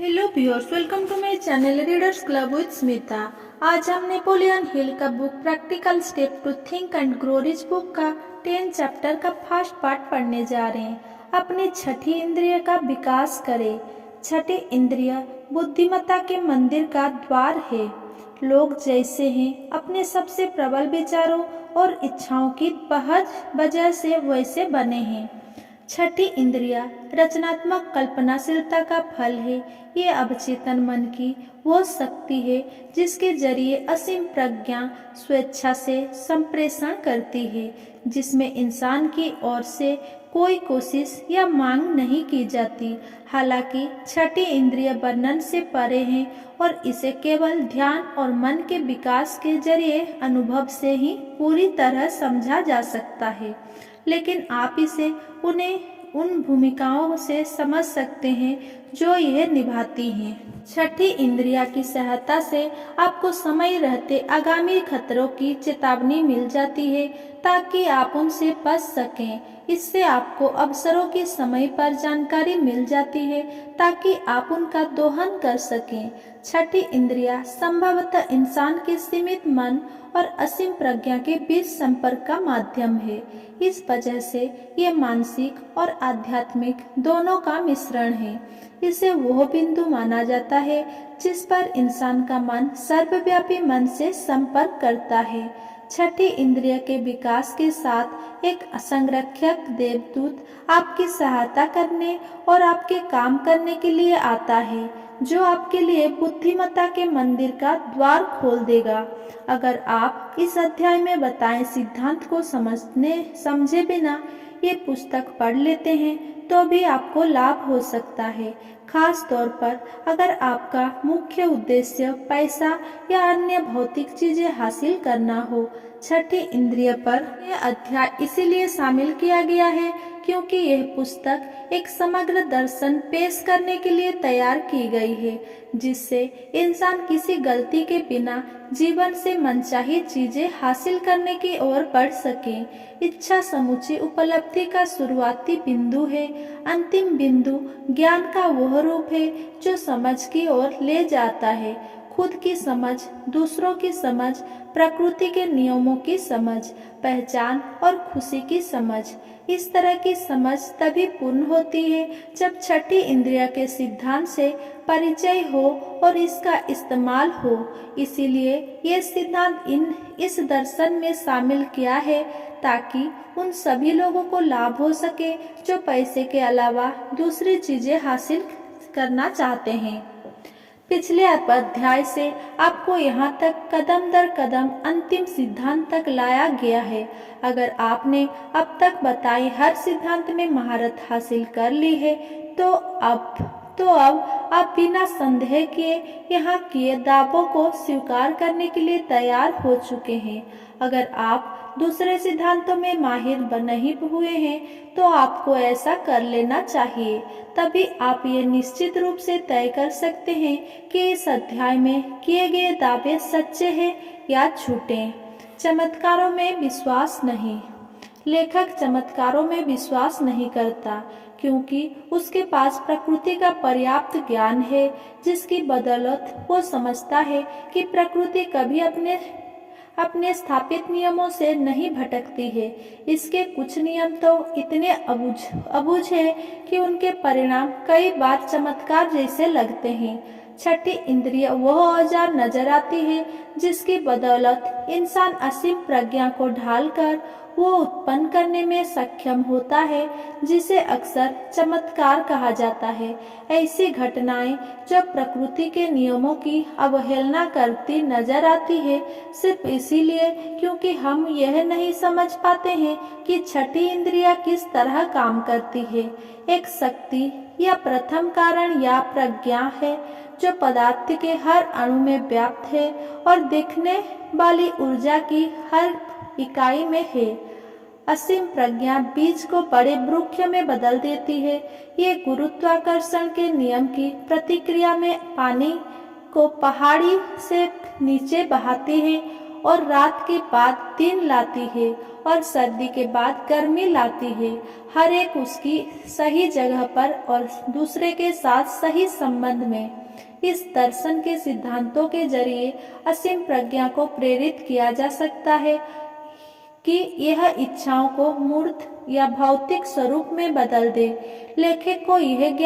Hello viewers, welcome to my channel readers club with Smita. आज हम Napoleon Hill का book practical step to think and grow rich book का 10 chapter का first part पढ़ने जा रहे हैं। अपनी छठी इंद्रिय का विकास करें। छठी इंद्रिय बुद्धिमत्ता के मंदिर का द्वार है। लोग जैसे हैं अपने सबसे प्रबल विचारों और इच्छाओं की वजह से वैसे बने हैं। छठी इंद्रिया रचनात्मक कल्पनाशीलता का फल है। ये अवचेतन मन की वो शक्ति है जिसके जरिए असीम प्रज्ञा स्वेच्छा से संप्रेषण करती है, जिसमें इंसान की ओर से कोई कोशिश या मांग नहीं की जाती। हालांकि छठी इंद्रिय वर्णन से परे है और इसे केवल ध्यान और मन के विकास के जरिए अनुभव से ही पूरी तरह समझा जा सकता है, लेकिन आप इसे उन भूमिकाओं से समझ सकते हैं जो यह निभाती हैं। छठी इंद्रिया की सहायता से आपको समय रहते आगामी खतरों की चेतावनी मिल जाती है ताकि आप उनसे बच सकें। इससे आपको अवसरों की समय पर जानकारी मिल जाती है ताकि आप उनका दोहन कर सकें। छठी इंद्रिया संभवतः इंसान के सीमित मन और असीम प्रज्ञा के बीच संपर्क का माध्यम है। इस वजह से ये मानसिक और आध्यात्मिक दोनों का मिश्रण है। इसे वह बिंदु माना जाता है जिस पर इंसान का मन सर्वव्यापी मन से संपर्क करता है। छठी इंद्रिय के विकास के साथ एक असंरक्षक देवदूत आपकी सहायता करने और आपके काम करने के लिए आता है, जो आपके लिए बुद्धिमत्ता के मंदिर का द्वार खोल देगा। अगर आप इस अध्याय में बताए सिद्धांत को समझे बिना ये पुस्तक पढ़ लेते हैं तो भी आपको लाभ हो सकता है, खास तौर पर अगर आपका मुख्य उद्देश्य पैसा या अन्य भौतिक चीजें हासिल करना हो। छठी इंद्रिय पर यह अध्याय इसीलिए शामिल किया गया है क्योंकि यह पुस्तक एक समग्र दर्शन पेश करने के लिए तैयार की गई है, जिससे इंसान किसी गलती के बिना जीवन से मनचाही चीजें हासिल करने की ओर बढ़ सके। इच्छा समुची उपलब्धि का शुरुआती बिंदु है। अंतिम बिंदु ज्ञान का वह रूप है जो समझ की ओर ले जाता है। खुद की समझ, दूसरों की समझ, प्रकृति के नियमों की समझ, पहचान और खुशी की समझ। इस तरह की समझ तभी पूर्ण होती है जब छठी इंद्रिय के सिद्धांत से परिचय हो और इसका इस्तेमाल हो। इसीलिए ये सिद्धांत इस दर्शन में शामिल किया है ताकि उन सभी लोगों को लाभ हो सके जो पैसे के अलावा दूसरी चीजें हासिल करना चाहते हैं। पिछले अध्याय से आपको यहाँ तक कदम दर कदम अंतिम सिद्धांत तक लाया गया है। अगर आपने अब तक बताई हर सिद्धांत में महारत हासिल कर ली है तो अब आप बिना संदेह किए यहाँ किए दावों को स्वीकार करने के लिए तैयार हो चुके हैं। अगर आप दूसरे सिद्धांतों में माहिर नहीं हुए हैं तो आपको ऐसा कर लेना चाहिए, तभी आप ये निश्चित रूप से तय कर सकते हैं कि इस अध्याय में किए गए दावे सच्चे हैं या झूठे। चमत्कारों में विश्वास नहीं। लेखक चमत्कारों में विश्वास नहीं करता क्योंकि उसके पास प्रकृति का पर्याप्त ज्ञान है, जिसकी बदौलत वो समझता है कि प्रकृति कभी अपने स्थापित नियमों से नहीं भटकती है। इसके कुछ नियम तो इतने अबूझ है कि उनके परिणाम कई बार चमत्कार जैसे लगते हैं। छठी इंद्रिय वह औजार नजर आती है जिसकी बदौलत इंसान असीम प्रज्ञा को ढालकर वो उत्पन्न करने में सक्षम होता है, जिसे अक्सर चमत्कार कहा जाता है। ऐसी घटनाएं जो प्रकृति के नियमों की अवहेलना करती नजर आती है, सिर्फ इसीलिए क्योंकि हम यह नहीं समझ पाते हैं कि छठी इंद्रिया किस तरह काम करती है। एक शक्ति या प्रथम कारण या प्रज्ञा है जो पदार्थ के हर अणु में व्याप्त है और दिखने वाली ऊर्जा की हर इकाई में है। असीम प्रज्ञा बीज को बड़े वृक्ष में बदल देती है। ये गुरुत्वाकर्षण के नियम की प्रतिक्रिया में पानी को पहाड़ी से नीचे बहाती है और रात के बाद दिन लाती है और सर्दी के बाद गर्मी लाती है। हर एक उसकी सही जगह पर और दूसरे के साथ सही संबंध में। इस दर्शन के सिद्धांतों के जरिए असीम प्रज्ञा को प्रेरित किया जा सकता है कि यह इच्छाओं को मूर्त या भौतिक स्वरूप में बदल दे। लेखक को यह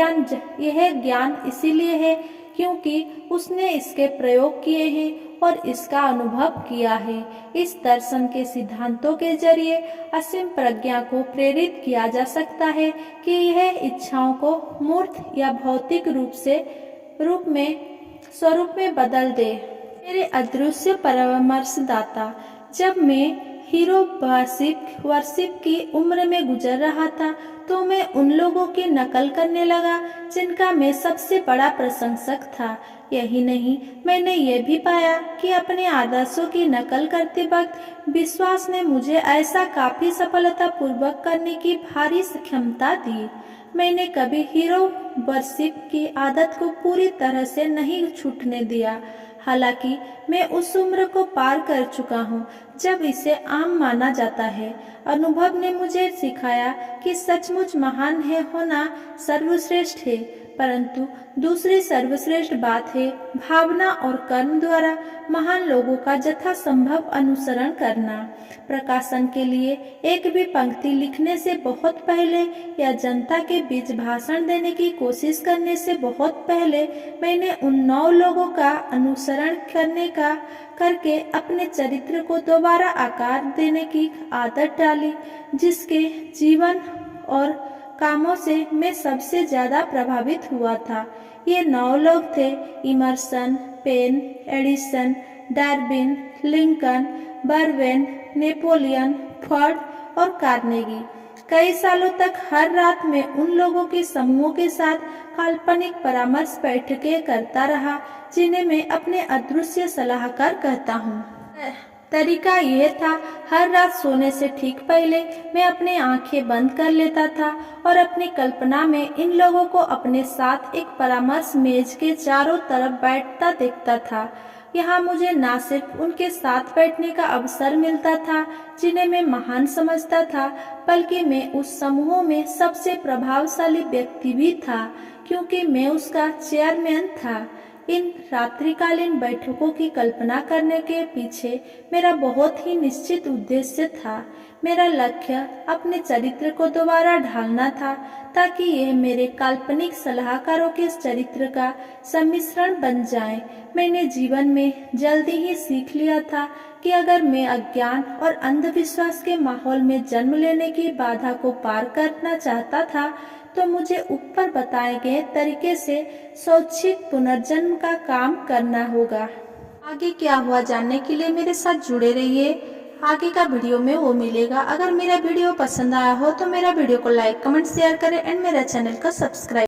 ज्ञान इसीलिए है क्योंकि उसने इसके प्रयोग किए हैं और इसका अनुभव किया है। इस दर्शन के सिद्धांतों के जरिए असीम प्रज्ञा को प्रेरित किया जा सकता है कि यह इच्छाओं को मूर्त या भौतिक स्वरूप में बदल दे। मेरे अदृश्य परामर्शदाता, जब मैं हीरो वर्शिप की उम्र में गुजर रहा था तो मैं उन लोगों की नकल करने लगा जिनका मैं सबसे बड़ा प्रशंसक था। यही नहीं, मैंने ये भी पाया कि अपने आदर्शों की नकल करते वक्त विश्वास ने मुझे ऐसा काफी सफलतापूर्वक करने की भारी क्षमता दी। मैंने कभी हीरो वर्शिप की आदत को पूरी तरह से नहीं छूटने दिया। हालांकि मैं उस उम्र को पार कर चुका हूँ जब इसे आम माना जाता है। अनुभव ने मुझे सिखाया कि सचमुच महान होना सर्वश्रेष्ठ है, परंतु दूसरी सर्वश्रेष्ठ बात है भावना और कर्म द्वारा महान लोगों का यथासंभव अनुसरण करना। प्रकाशन के लिए एक भी पंक्ति लिखने से बहुत पहले या जनता के बीच भाषण देने की कोशिश करने से बहुत पहले मैंने उन 9 लोगों का अनुसरण करके अपने चरित्र को दोबारा आकार देने की आदत डाली जिसके जीवन और कामों से मैं सबसे ज्यादा प्रभावित हुआ था। ये 9 लोग थे: Emerson, Paine, Edison, Darwin, Lincoln, बर्वेन, नेपोलियन, फोर्ड और कार्नेगी। कई सालों तक हर रात में उन लोगों के समूहों के साथ काल्पनिक परामर्श बैठकें करता रहा जिन्हें मैं अपने अदृश्य सलाहकार कहता हूँ। तरीका यह था, हर रात सोने से ठीक पहले मैं अपनी आंखें बंद कर लेता था और अपनी कल्पना में इन लोगों को अपने साथ एक परामर्श मेज के चारों तरफ बैठता देखता था। यहाँ मुझे न सिर्फ उनके साथ बैठने का अवसर मिलता था जिन्हें मैं महान समझता था, बल्कि मैं उस समूह में सबसे प्रभावशाली व्यक्ति भी था क्योंकि मैं उसका चेयरमैन था। इन रात्रिकालीन बैठकों की कल्पना करने के पीछे मेरा बहुत ही निश्चित उद्देश्य था। मेरा लक्ष्य अपने चरित्र को दोबारा ढालना था ताकि यह मेरे काल्पनिक सलाहकारों के चरित्र का सम्मिश्रण बन जाए। मैंने जीवन में जल्दी ही सीख लिया था कि अगर मैं अज्ञान और अंधविश्वास के माहौल में जन्म लेने की बाधा को पार करना चाहता था तो मुझे ऊपर बताए गए तरीके से स्वैच्छिक पुनर्जन्म का काम करना होगा। आगे क्या हुआ जानने के लिए मेरे साथ जुड़े रहिए। आगे का वीडियो में वो मिलेगा। अगर मेरा वीडियो पसंद आया हो तो मेरा वीडियो को लाइक, कमेंट, शेयर करें एंड मेरा चैनल को सब्सक्राइब